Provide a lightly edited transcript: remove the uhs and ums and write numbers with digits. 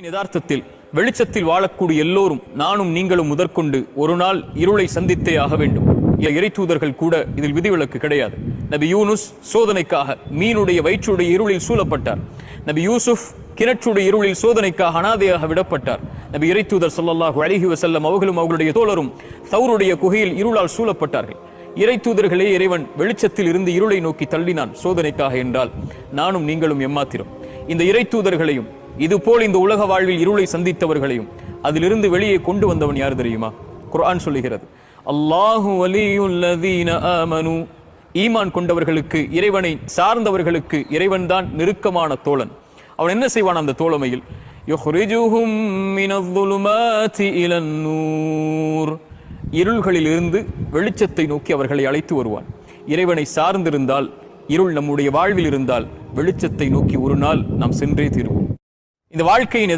யதார்த்தத்தில் வெளிச்சத்தில் வாழக்கூடிய எல்லோரும் நானும் நீங்களும் முதற்கொண்டு ஒரு நாள் இருளை சந்தித்தே ஆக வேண்டும். இறை தூதர்கள் கூட இதில் விதிவிலக்கு கிடையாது. நபி யூனுஸ் சோதனைக்காக மீனுடைய வயிற்றுடைய இருளில் சூழப்பட்டார். நபி யூசுப் கிணற்றுடைய இருளில் சோதனைக்காக அனாதையாக விடப்பட்டார். நபி இறை தூதர் ஸல்லல்லாஹு அலைஹி வஸல்லம் அவர்களும் அவர்களுடைய தோழரும் தௌருடைய குகையில் இருளால் சூழப்பட்டார்கள். இறை தூதர்களே இறைவன் வெளிச்சத்தில் இருந்து இருளை நோக்கி தள்ளினான் சோதனைக்காக என்றால் நானும் நீங்களும் எம்மாத்திரம். இந்த இறை தூதர்களையும் இதுபோல் இந்த உலக வாழ்வில் இருளை சந்தித்தவர்களையும் அதிலிருந்து வெளியே கொண்டு வந்தவன் யார் தெரியுமா? குர்ஆன் சொல்லுகிறது, அல்லாஹு வலியுல்லதீன ஆமனு, ஈமான் கொண்டவர்களுக்கு, இறைவனை சார்ந்தவர்களுக்கு இறைவன் தான் நெருக்கமான தோழன். அவன் என்ன செய்வான் அந்த தோழமையில்? யுஹ்ரிஜுஹும் மினல்-ظுலுமாத்தி இலன்-நூர், இருள்களில் இருந்து வெளிச்சத்தை நோக்கி அவர்களை அழைத்து வருவான். இறைவனை சார்ந்திருந்தால், இருள் நம்முடைய வாழ்வில் இருந்தால் வெளிச்சத்தை நோக்கி ஒரு நாள் நாம் சென்றே தீருவோம். இந்த வாழ்க்கையின்